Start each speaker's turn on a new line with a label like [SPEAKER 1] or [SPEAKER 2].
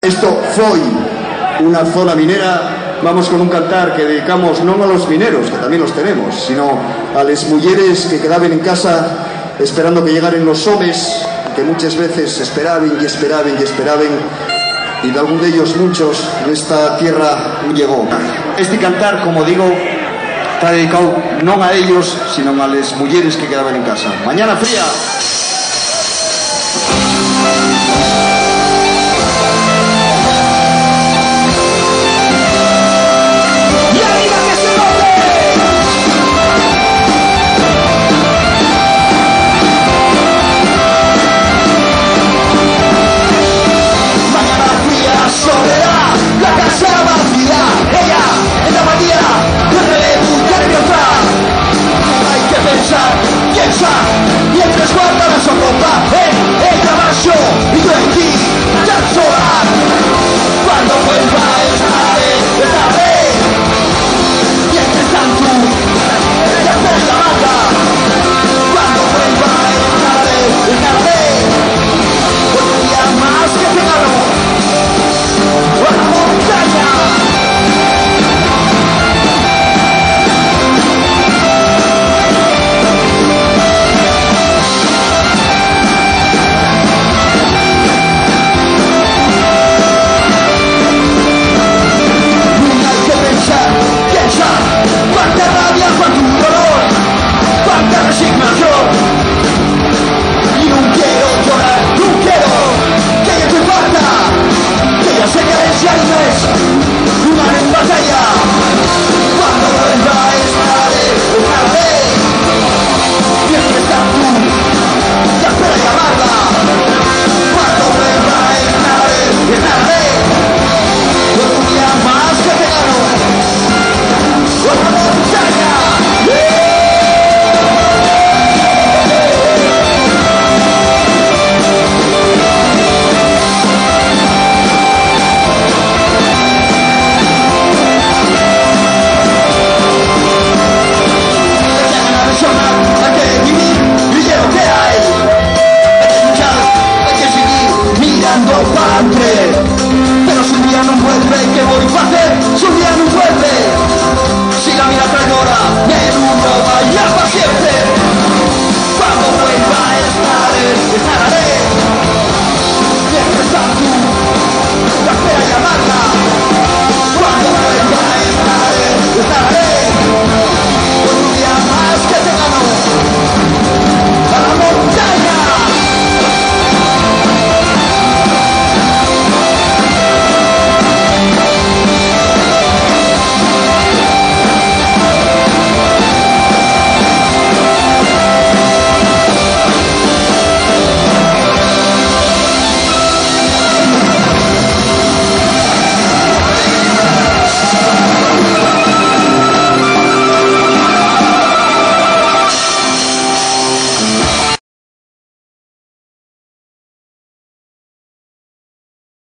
[SPEAKER 1] Isto foi unha zona minera. Vamos con un cantar que dedicamos non a los mineros, que tamén los tenemos, sino a les mulleres que quedaban en casa esperando que llegaren los homes, que muchas veces esperaban y esperaban y esperaban, y de algún de ellos muchos en esta tierra llegó. Este cantar, como digo, está dedicado non a ellos, sino a les mulleres que quedaban en casa. Mañana fría.